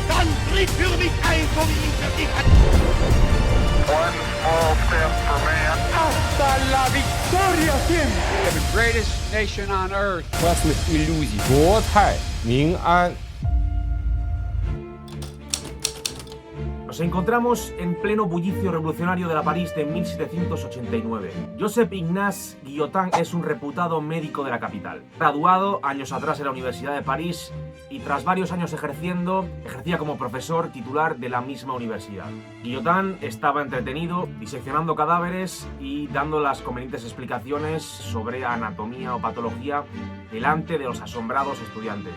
Dann tritt für mich ein, so wie ich für dich. One small step for man. Hasta la victoria siempre. The greatest nation on earth. Классных иллюзий. 国泰民安。 Nos encontramos en pleno bullicio revolucionario de la París de 1789. Joseph Ignace Guillotin es un reputado médico de la capital. Graduado años atrás en la Universidad de París y tras varios años ejercía como profesor titular de la misma universidad. Guillotin estaba entretenido diseccionando cadáveres y dando las convenientes explicaciones sobre anatomía o patología delante de los asombrados estudiantes.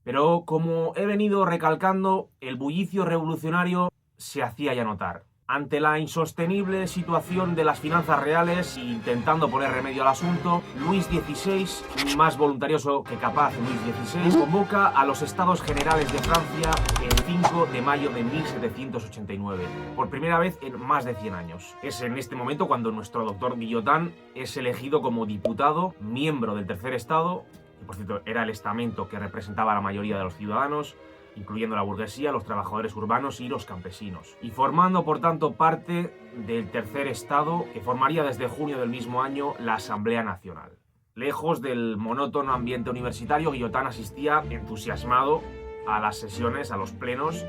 Pero como he venido recalcando, el bullicio revolucionario se hacía ya notar. Ante la insostenible situación de las finanzas reales e intentando poner remedio al asunto, Luis XVI, más voluntarioso que capaz Luis XVI, convoca a los Estados Generales de Francia el 5 de mayo de 1789, por primera vez en más de 100 años. Es en este momento cuando nuestro doctor Guillotin es elegido como diputado, miembro del Tercer Estado, que por cierto era el estamento que representaba a la mayoría de los ciudadanos, incluyendo la burguesía, los trabajadores urbanos y los campesinos, y formando por tanto parte del Tercer Estado que formaría desde junio del mismo año la Asamblea Nacional. Lejos del monótono ambiente universitario, Guillotin asistía entusiasmado a las sesiones, a los plenos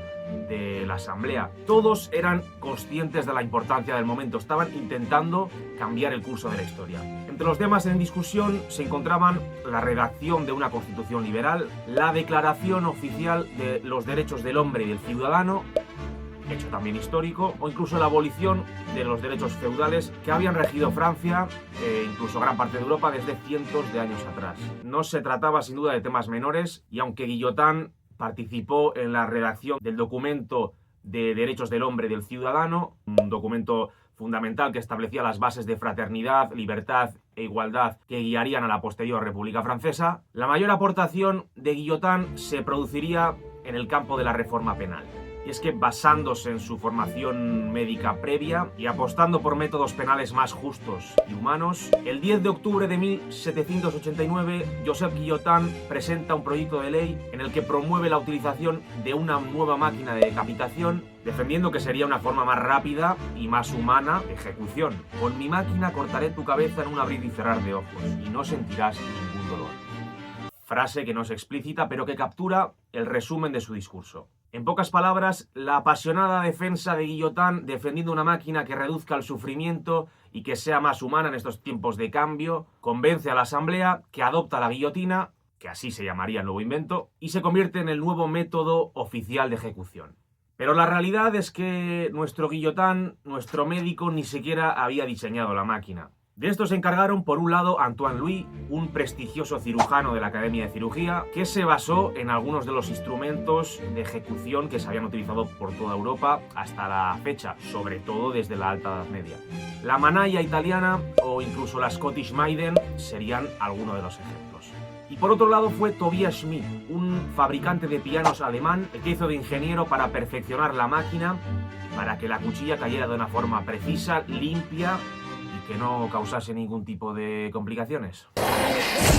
de la Asamblea. Todos eran conscientes de la importancia del momento, estaban intentando cambiar el curso de la historia. Entre los temas en discusión se encontraban la redacción de una constitución liberal, la declaración oficial de los derechos del hombre y del ciudadano, hecho también histórico, o incluso la abolición de los derechos feudales que habían regido Francia e incluso gran parte de Europa desde cientos de años atrás. No se trataba sin duda de temas menores, y aunque Guillotin participó en la redacción del documento de derechos del hombre y del ciudadano, un documento fundamental que establecía las bases de fraternidad, libertad e igualdad que guiarían a la posterior República Francesa, la mayor aportación de Guillotin se produciría en el campo de la reforma penal. Y es que basándose en su formación médica previa y apostando por métodos penales más justos y humanos, el 10 de octubre de 1789, Joseph Guillotin presenta un proyecto de ley en el que promueve la utilización de una nueva máquina de decapitación, defendiendo que sería una forma más rápida y más humana de ejecución. Con mi máquina cortaré tu cabeza en un abrir y cerrar de ojos y no sentirás ningún dolor. Frase que no es explícita, pero que captura el resumen de su discurso. En pocas palabras, la apasionada defensa de Guillotin defendiendo una máquina que reduzca el sufrimiento y que sea más humana en estos tiempos de cambio, convence a la Asamblea que adopta la guillotina, que así se llamaría el nuevo invento, y se convierte en el nuevo método oficial de ejecución. Pero la realidad es que nuestro Guillotin, nuestro médico, ni siquiera había diseñado la máquina. De esto se encargaron, por un lado, Antoine Louis, un prestigioso cirujano de la Academia de Cirugía, que se basó en algunos de los instrumentos de ejecución que se habían utilizado por toda Europa hasta la fecha, sobre todo desde la Alta Edad Media. La manalla italiana o incluso la Scottish Maiden serían algunos de los ejemplos. Y por otro lado fue Tobias Schmidt, un fabricante de pianos alemán, el que hizo de ingeniero para perfeccionar la máquina, para que la cuchilla cayera de una forma precisa, limpia, que no causase ningún tipo de complicaciones.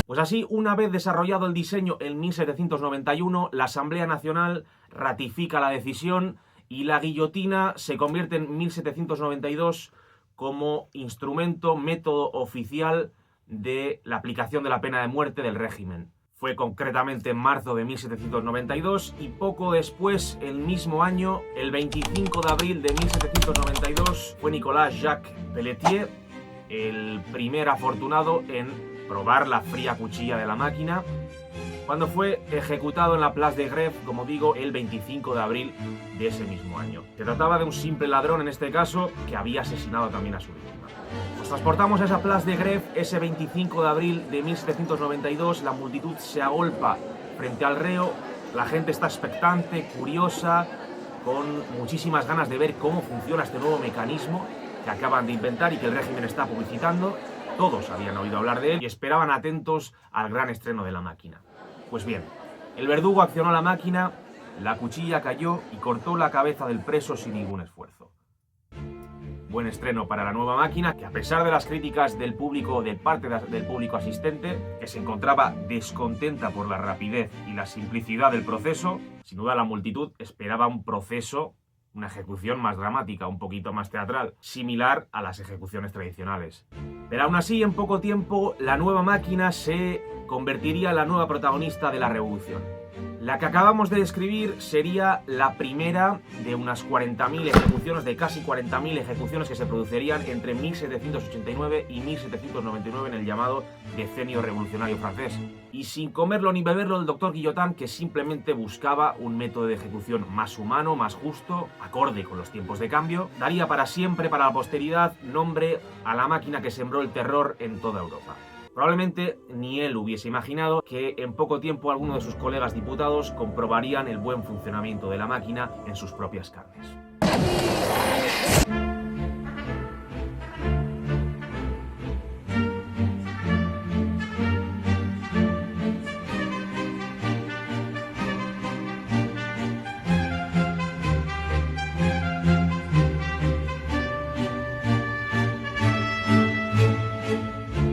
Pues así, una vez desarrollado el diseño en 1791, la Asamblea Nacional ratifica la decisión y la guillotina se convierte en 1792 como instrumento, método oficial de la aplicación de la pena de muerte del régimen. Fue concretamente en marzo de 1792 y poco después, el mismo año, el 25 de abril de 1792, fue Nicolas Jacques Pelletier el primer afortunado en probar la fría cuchilla de la máquina, cuando fue ejecutado en la Place de Grève, como digo, el 25 de abril de ese mismo año. Se trataba de un simple ladrón, en este caso, que había asesinado también a su víctima. Nos transportamos a esa Place de Grève ese 25 de abril de 1792, la multitud se agolpa frente al reo, la gente está expectante, curiosa, con muchísimas ganas de ver cómo funciona este nuevo mecanismo que acaban de inventar y que el régimen está publicitando. Todos habían oído hablar de él y esperaban atentos al gran estreno de la máquina. Pues bien, el verdugo accionó la máquina, la cuchilla cayó y cortó la cabeza del preso sin ningún esfuerzo. Buen estreno para la nueva máquina, que a pesar de las críticas del público, de parte del público asistente, que se encontraba descontenta por la rapidez y la simplicidad del proceso, sin duda la multitud esperaba un proceso, una ejecución más dramática, un poquito más teatral, similar a las ejecuciones tradicionales. Pero aún así, en poco tiempo, la nueva máquina se convertiría en la nueva protagonista de la revolución. La que acabamos de describir sería la primera de unas 40.000 ejecuciones, de casi 40.000 ejecuciones que se producirían entre 1789 y 1799 en el llamado Decenio Revolucionario francés. Y sin comerlo ni beberlo, el doctor Guillotin, que simplemente buscaba un método de ejecución más humano, más justo, acorde con los tiempos de cambio, daría para siempre, para la posteridad, nombre a la máquina que sembró el terror en toda Europa. Probablemente ni él hubiese imaginado que en poco tiempo algunos de sus colegas diputados comprobarían el buen funcionamiento de la máquina en sus propias carnes.